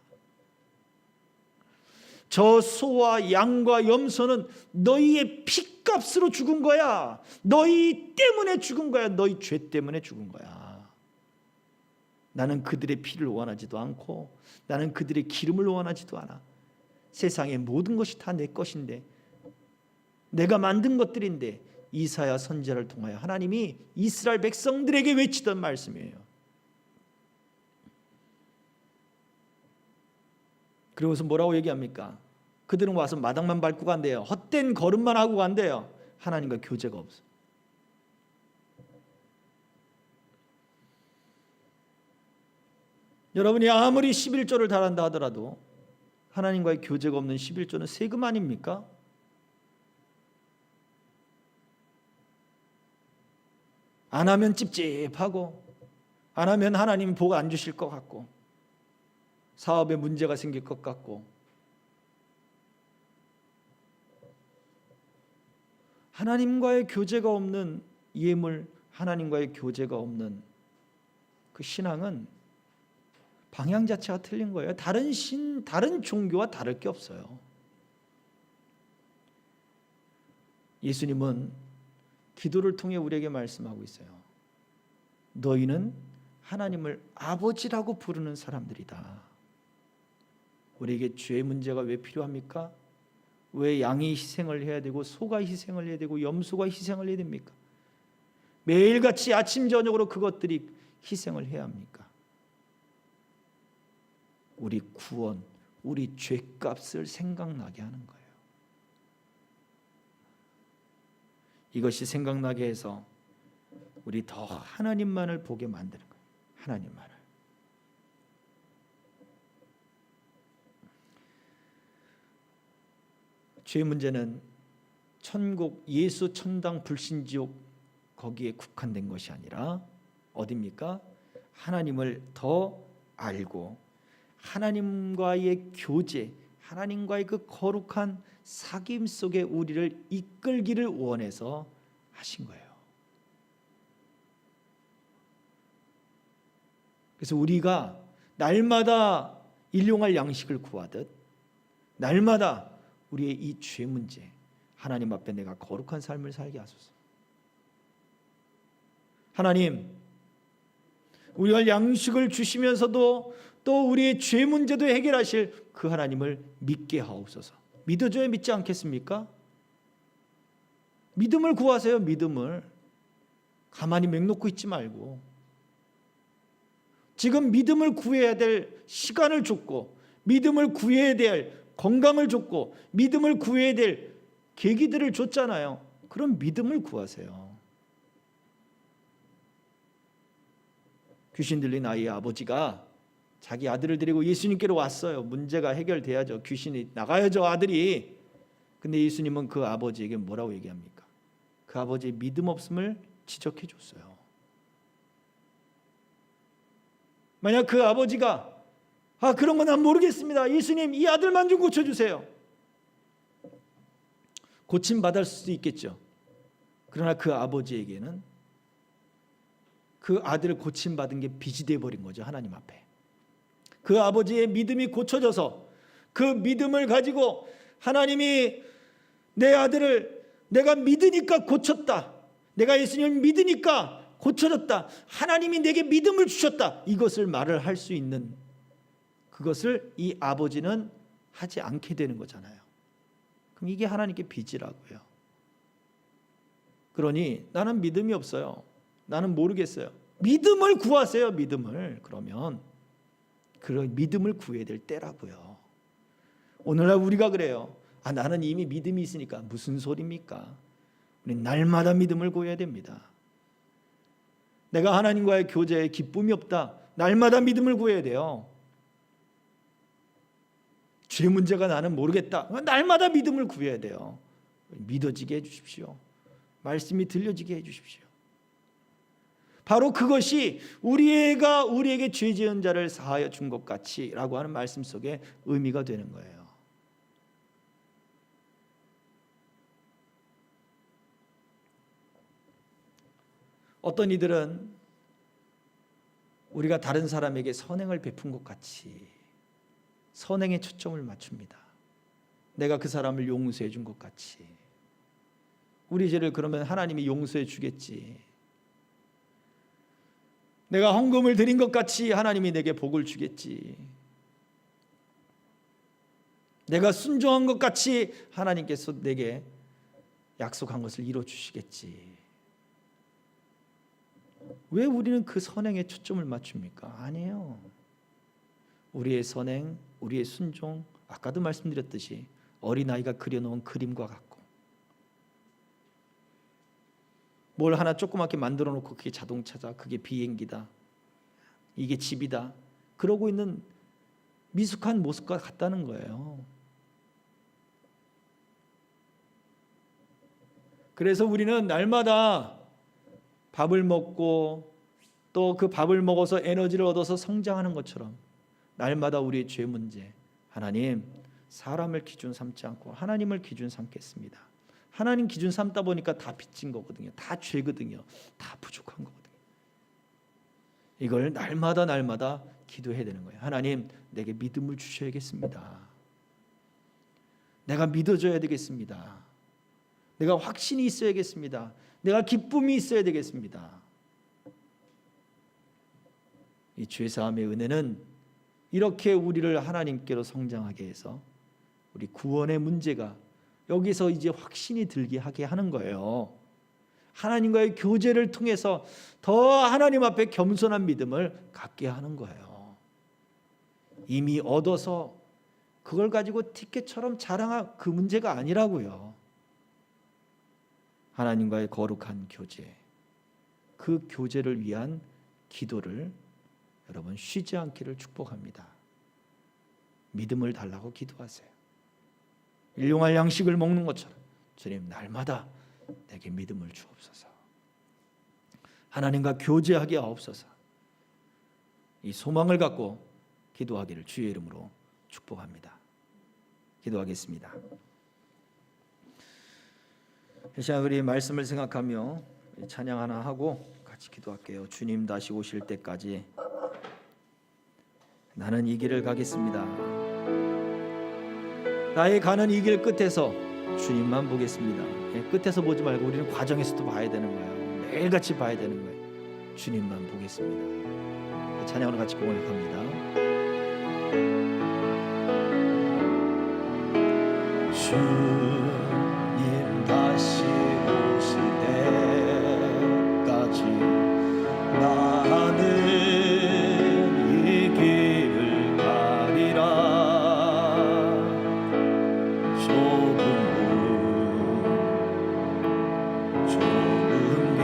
저 소와 양과 염소는 너희의 피값으로 죽은 거야. 너희 때문에 죽은 거야. 너희 죄 때문에 죽은 거야. 나는 그들의 피를 원하지도 않고, 나는 그들의 기름을 원하지도 않아. 세상의 모든 것이 다 내 것인데, 내가 만든 것들인데, 이사야 선지자를 통하여 하나님이 이스라엘 백성들에게 외치던 말씀이에요. 그러고서 뭐라고 얘기합니까? 그들은 와서 마당만 밟고 간대요. 헛된 걸음만 하고 간대요. 하나님과 교제가 없어. 여러분이 아무리 11조를 달한다 하더라도 하나님과의 교제가 없는 11조는 세금 아닙니까? 안 하면 찝찝하고, 안 하면 하나님이 복 안 주실 것 같고, 사업에 문제가 생길 것 같고, 하나님과의 교제가 없는 예물, 하나님과의 교제가 없는 그 신앙은 방향 자체가 틀린 거예요. 다른 종교와 다를 게 없어요. 예수님은 기도를 통해 우리에게 말씀하고 있어요. 너희는 하나님을 아버지라고 부르는 사람들이다. 우리에게 죄의 문제가 왜 필요합니까? 왜 양이 희생을 해야 되고, 소가 희생을 해야 되고, 염소가 희생을 해야 됩니까? 매일같이 아침 저녁으로 그것들이 희생을 해야 합니까? 우리 구원, 우리 죄값을 생각나게 하는 거예요. 이것이 생각나게 해서 우리 더 하나님만을 보게 만드는 거예요. 하나님만을. 죄 문제는 천국, 예수 천당 불신지옥 거기에 국한된 것이 아니라 어디입니까? 하나님을 더 알고 하나님과의 교제, 하나님과의 그 거룩한 사귐 속에 우리를 이끌기를 원해서 하신 거예요. 그래서 우리가 날마다 일용할 양식을 구하듯 날마다 우리의 이 죄 문제, 하나님 앞에 내가 거룩한 삶을 살게 하소서. 하나님, 우리가 양식을 주시면서도 또 우리의 죄 문제도 해결하실 그 하나님을 믿게 하옵소서. 믿어줘야 믿지 않겠습니까? 믿음을 구하세요. 믿음을. 가만히 맹놓고 있지 말고. 지금 믿음을 구해야 될 시간을 줬고, 믿음을 구해야 될 건강을 줬고, 믿음을 구해야 될 계기들을 줬잖아요. 그럼 믿음을 구하세요. 귀신 들린 아이의 아버지가 자기 아들을 데리고 예수님께로 왔어요. 문제가 해결돼야죠. 귀신이 나가야죠, 아들이. 근데 예수님은 그 아버지에게 뭐라고 얘기합니까? 그 아버지의 믿음 없음을 지적해 줬어요. 만약 그 아버지가 그런 건 난 모르겠습니다. 예수님, 이 아들만 좀 고쳐주세요. 고침받을 수도 있겠죠. 그러나 그 아버지에게는 그 아들을 고침받은 게 빚이 되어버린 거죠. 하나님 앞에. 그 아버지의 믿음이 고쳐져서 그 믿음을 가지고 하나님이 내 아들을 내가 믿으니까 고쳤다. 내가 예수님을 믿으니까 고쳐졌다. 하나님이 내게 믿음을 주셨다. 이것을 말을 할 수 있는, 그것을 이 아버지는 하지 않게 되는 거잖아요. 이게 하나님께 빚이라고요. 그러니 나는 믿음이 없어요. 나는 모르겠어요. 믿음을 구하세요. 믿음을. 그러면 그런 믿음을 구해야 될 때라고요. 오늘날 우리가 그래요. 나는 이미 믿음이 있으니까. 무슨 소리입니까? 우리 날마다 믿음을 구해야 됩니다. 내가 하나님과의 교제에 기쁨이 없다. 날마다 믿음을 구해야 돼요. 죄 문제가 나는 모르겠다. 날마다 믿음을 구해야 돼요. 믿어지게 해주십시오. 말씀이 들려지게 해주십시오. 바로 그것이 우리에게 죄 지은 자를 사하여 준 것 같이 라고 하는 말씀 속에 의미가 되는 거예요. 어떤 이들은 우리가 다른 사람에게 선행을 베푼 것 같이 선행에 초점을 맞춥니다. 내가 그 사람을 용서해 준 것 같이. 우리 죄를 그러면 하나님이 용서해 주겠지. 내가 헌금을 드린 것 같이 하나님이 내게 복을 주겠지. 내가 순종한 것 같이 하나님께서 내게 약속한 것을 이루어 주시겠지. 왜 우리는 그 선행에 초점을 맞춥니까? 아니에요. 우리의 선행, 우리의 순종, 아까도 말씀드렸듯이 어린아이가 그려놓은 그림과 같고, 뭘 하나 조그맣게 만들어 놓고 그게 자동차다, 그게 비행기다, 이게 집이다, 그러고 있는 미숙한 모습과 같다는 거예요. 그래서 우리는 날마다 밥을 먹고 또 그 밥을 먹어서 에너지를 얻어서 성장하는 것처럼 날마다 우리의 죄 문제, 하나님, 사람을 기준 삼지 않고 하나님을 기준 삼겠습니다. 하나님 기준 삼다 보니까 다 빚진 거거든요. 다 죄거든요. 다 부족한 거거든요. 이걸 날마다 기도해야 되는 거예요. 하나님, 내게 믿음을 주셔야겠습니다. 내가 믿어줘야 되겠습니다. 내가 확신이 있어야겠습니다. 내가 기쁨이 있어야 되겠습니다. 이 죄사함의 은혜는 이렇게 우리를 하나님께로 성장하게 해서 우리 구원의 문제가 여기서 이제 확신이 들게 하게 하는 거예요. 하나님과의 교제를 통해서 더 하나님 앞에 겸손한 믿음을 갖게 하는 거예요. 이미 얻어서 그걸 가지고 티켓처럼 자랑할 그 문제가 아니라고요. 하나님과의 거룩한 교제, 그 교제를 위한 기도를 여러분 쉬지 않기를 축복합니다. 믿음을 달라고 기도하세요. 일용할 양식을 먹는 것처럼 주님, 날마다 내게 믿음을 주옵소서. 하나님과 교제하게 하옵소서. 이 소망을 갖고 기도하기를 주의 이름으로 축복합니다. 기도하겠습니다. 이 시간 우리 말씀을 생각하며 찬양 하나 하고 같이 기도할게요. 주님 다시 오실 때까지 나는 이 길을 가겠습니다. 나의 가는 이 길 끝에서 주님만 보겠습니다. 끝에서 보지 말고 우리는 과정에서도 봐야 되는 거예요. 매일같이 봐야 되는 거예요. 주님만 보겠습니다. 찬양으로 같이 공헌합니다. 주님 다시 오실 때까지 나는 이 길을 가리라. 좁은 길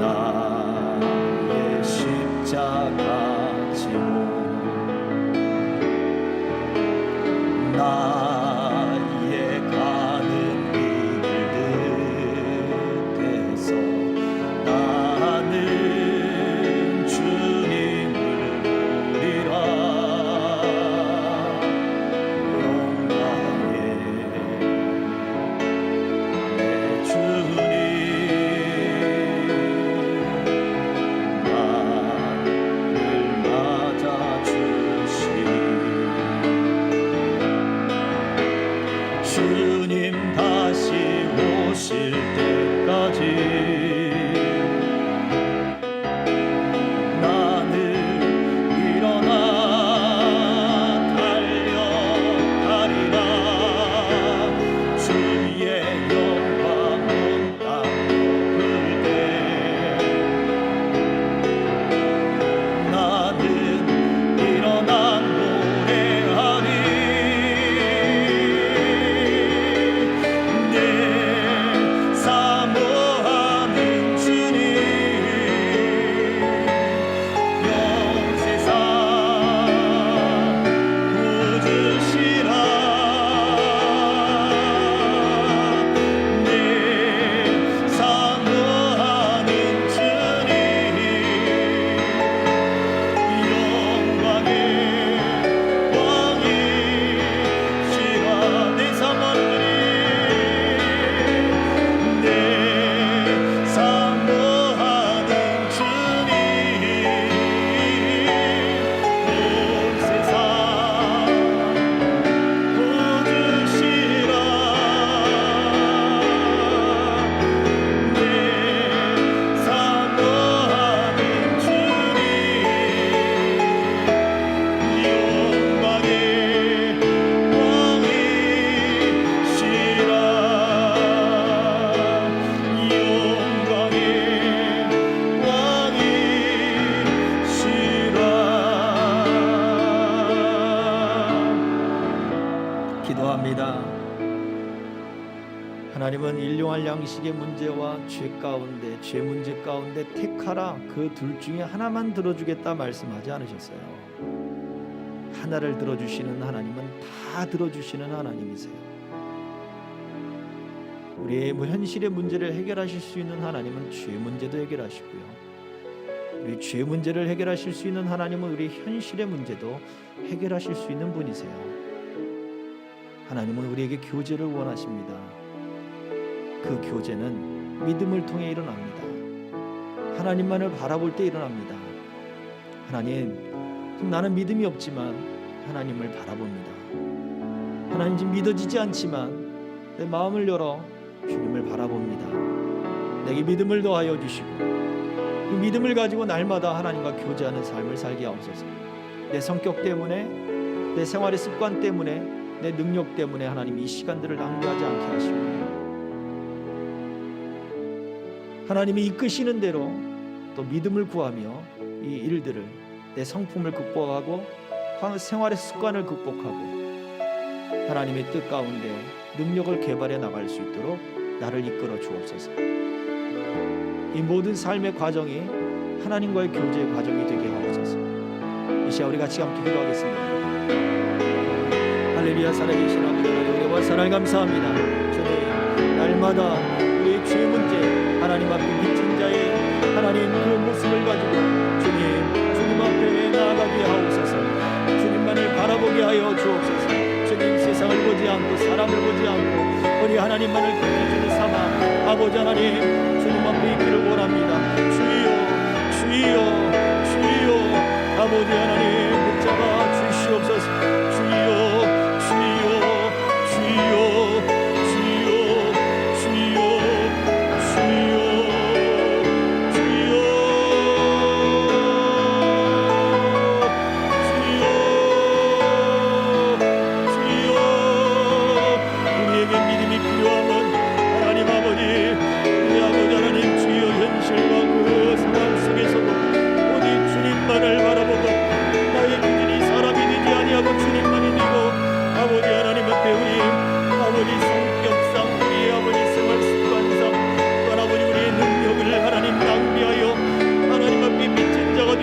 나의 십자가 지고 양식의 문제와 죄 가운데, 죄 문제 가운데 택하라, 그 둘 중에 하나만 들어주겠다 말씀하지 않으셨어요. 하나를 들어주시는 하나님은 다 들어주시는 하나님이세요. 우리의 현실의 문제를 해결하실 수 있는 하나님은 죄 문제도 해결하시고요, 우리 죄 문제를 해결하실 수 있는 하나님은 우리 현실의 문제도 해결하실 수 있는 분이세요. 하나님은 우리에게 교제를 원하십니다. 그 교제는 믿음을 통해 일어납니다. 하나님만을 바라볼 때 일어납니다. 하나님, 지금 나는 믿음이 없지만 하나님을 바라봅니다. 하나님, 지금 믿어지지 않지만 내 마음을 열어 주님을 바라봅니다. 내게 믿음을 더하여 주시고 이 믿음을 가지고 날마다 하나님과 교제하는 삶을 살게 하옵소서. 내 성격 때문에, 내 생활의 습관 때문에, 내 능력 때문에 하나님 이 시간들을 낭비하지 않게 하시고 하나님이 이끄시는 대로 또 믿음을 구하며 이 일들을, 내 성품을 극복하고 생활의 습관을 극복하고 하나님의 뜻 가운데 능력을 개발해 나갈 수 있도록 나를 이끌어 주옵소서. 이 모든 삶의 과정이 하나님과의 교제의 과정이 되게 하옵소서. 이 시간 우리 같이 함께 기도하겠습니다. 할렐루야. 살아계신 아버지 하나님, 은혜와 사랑 감사합니다. 주님, 날마다 우리의 죄 문제 하나님 앞에 빚진 자의 하나님 그 모습을 가지고 주님 앞에 나아가게 하옵소서. 주님만을 바라보게 하여 주옵소서. 주님, 세상을 보지 않고 사람을 보지 않고 우리 하나님만을 기준으로 삼아 아버지 하나님 주님 앞에 있기를 원합니다. 주여, 주여, 주여, 아버지 하나님 붙잡아 주시옵소서. 주여, 주여, 주여, 주여, 주여, 주여,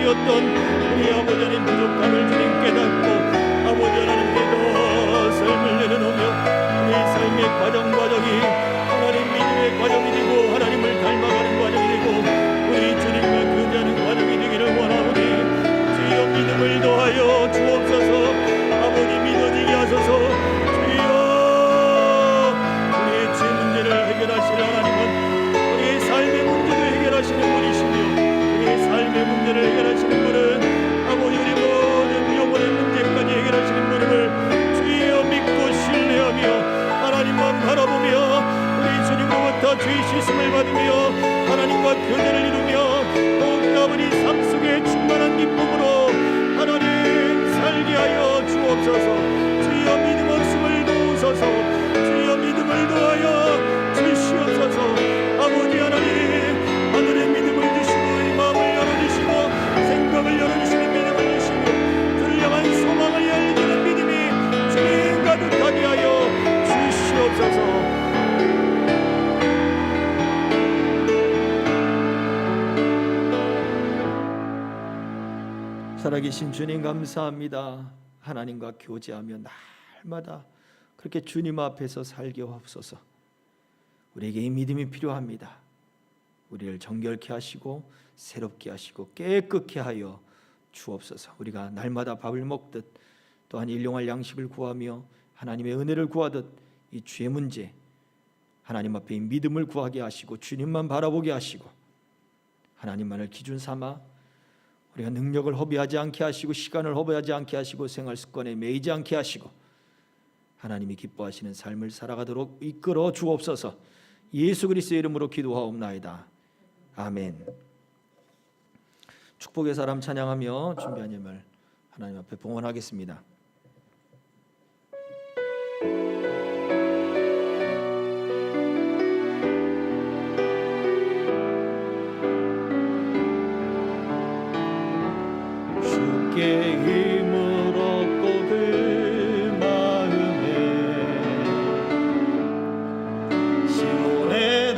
어떤 우리 아버지 하나님 부족함을 주님 깨닫고 아버지 하나님께도 삶을 내려놓으며 우리 삶의 과정이 하나님 믿음의 과정이 되고 하나님을 닮아가는 과정이 되고 우리 주님과 교제하는 과정이 되기를 원하오니 주여 믿음을 더하여 주옵소서. 아버지 믿어지게 하소서. 주여, 우리의 죄 문제를 해결하시는 하나님은 우리의 삶의 문제도 해결하시는 분이시며 삶의 문제를 해결하시는 분은 아버지 우리 모든 영혼의 문제까지 해결하시는 분임을 주여 믿고 신뢰하며 하나님만 바라보며 우리 주님으로부터 죄 씻음을 받으며 하나님과 교제를 이루며 더욱더 우리 삶 속에 충만한 기쁨으로 하나님 살게 하여 주옵소서. 주여 믿음 없음을 도우소서. 주여 믿음을 도하여 주시옵소서. 아버지 하나님, 하늘의 믿음을 주시고 마음을 열어주시고 생각을 열어주시는 믿음을 주시고 불량한 소망을 열리는 믿음이 주님 가득하게 하여 주시옵소서. 살아계신 주님 감사합니다. 하나님과 교제하며 날마다 그렇게 주님 앞에서 살게 하옵소서. 우리에게 이 믿음이 필요합니다. 우리를 정결케 하시고 새롭게 하시고 깨끗게 하여 주옵소서. 우리가 날마다 밥을 먹듯 또한 일용할 양식을 구하며 하나님의 은혜를 구하듯 이 죄 문제 하나님 앞에 이 믿음을 구하게 하시고 주님만 바라보게 하시고 하나님만을 기준 삼아 우리가 능력을 허비하지 않게 하시고 시간을 허비하지 않게 하시고 생활 습관에 매이지 않게 하시고 하나님이 기뻐하시는 삶을 살아가도록 이끌어 주옵소서. 예수 그리스도의 이름으로 기도하옵나이다. 아멘. 축복의 사람 찬양하며 준비한 예물 하나님 앞에 봉헌하겠습니다. 주께 힘을 얻고 그 마음에 시온의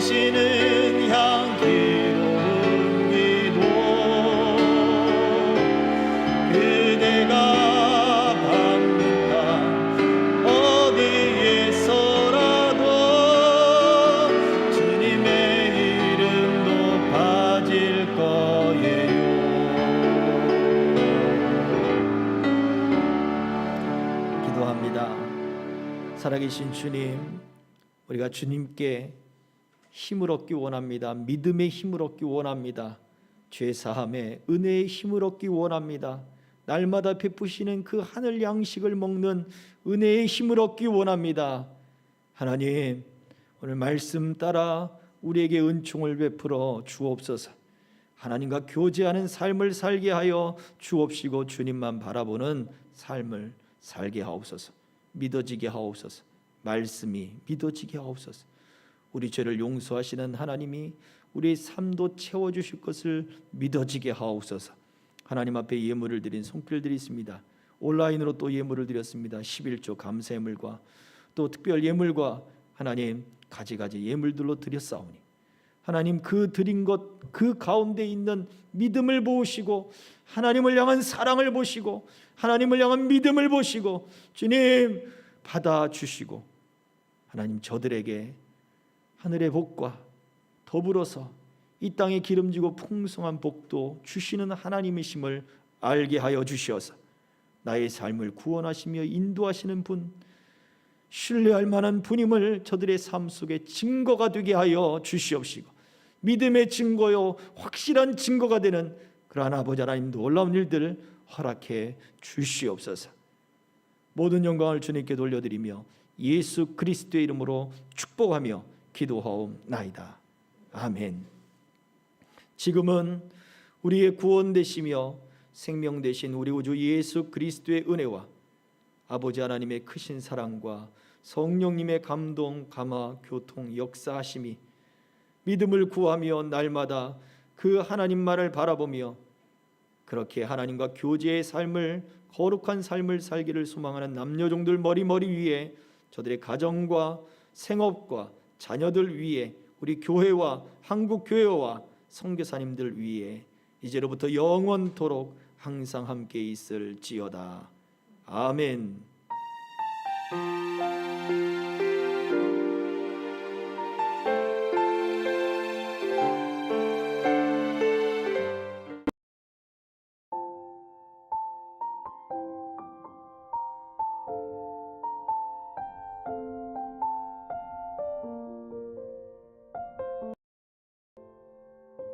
드리시는 향기로운 기도 그대가 받는 날 어디에서라도 주님의 이름 높아질 거예요. 기도합니다. 살아계신 주님, 우리가 주님께 힘을 얻기 원합니다. 믿음의 힘을 얻기 원합니다. 죄사함의 은혜의 힘을 얻기 원합니다. 날마다 베푸시는 그 하늘 양식을 먹는 은혜의 힘을 얻기 원합니다. 하나님, 오늘 말씀 따라 우리에게 은총을 베풀어 주옵소서. 하나님과 교제하는 삶을 살게 하여 주옵시고 주님만 바라보는 삶을 살게 하옵소서. 믿어지게 하옵소서. 말씀이 믿어지게 하옵소서. 우리 죄를 용서하시는 하나님이 우리의 삶도 채워주실 것을 믿어지게 하옵소서. 하나님 앞에 예물을 드린 손길 드리십니다. 온라인으로 또 예물을 드렸습니다. 11조 감사 예물과 또 특별 예물과 하나님 가지가지 예물들로 드렸사오니 하나님 그 드린 것 그 가운데 있는 믿음을 보시고 하나님을 향한 사랑을 보시고 하나님을 향한 믿음을 보시고 주님 받아주시고 하나님 저들에게 하늘의 복과 더불어서 이 땅에 기름지고 풍성한 복도 주시는 하나님이심을 알게 하여 주시어서 나의 삶을 구원하시며 인도하시는 분, 신뢰할 만한 분임을 저들의 삶 속에 증거가 되게 하여 주시옵시고 믿음의 증거요 확실한 증거가 되는 그러한 아버지 하나님 놀라운 일들을 허락해 주시옵소서. 모든 영광을 주님께 돌려드리며 예수 그리스도의 이름으로 축복하며 기도하옵나이다. 아멘. 지금은 우리의 구원 되시며 생명 되신 우리 구주 예수 그리스도의 은혜와 아버지 하나님의 크신 사랑과 성령님의 감동, 감화, 교통, 역사하심이 믿음을 구하며 날마다 그 하나님 말을 바라보며 그렇게 하나님과 교제의 삶을 거룩한 삶을 살기를 소망하는 남녀종들 머리머리 위에 저들의 가정과 생업과 자녀들 위에 우리 교회와 한국 교회와 선교사님들 위에 이제로부터 영원토록 항상 함께 있을지어다. 아멘.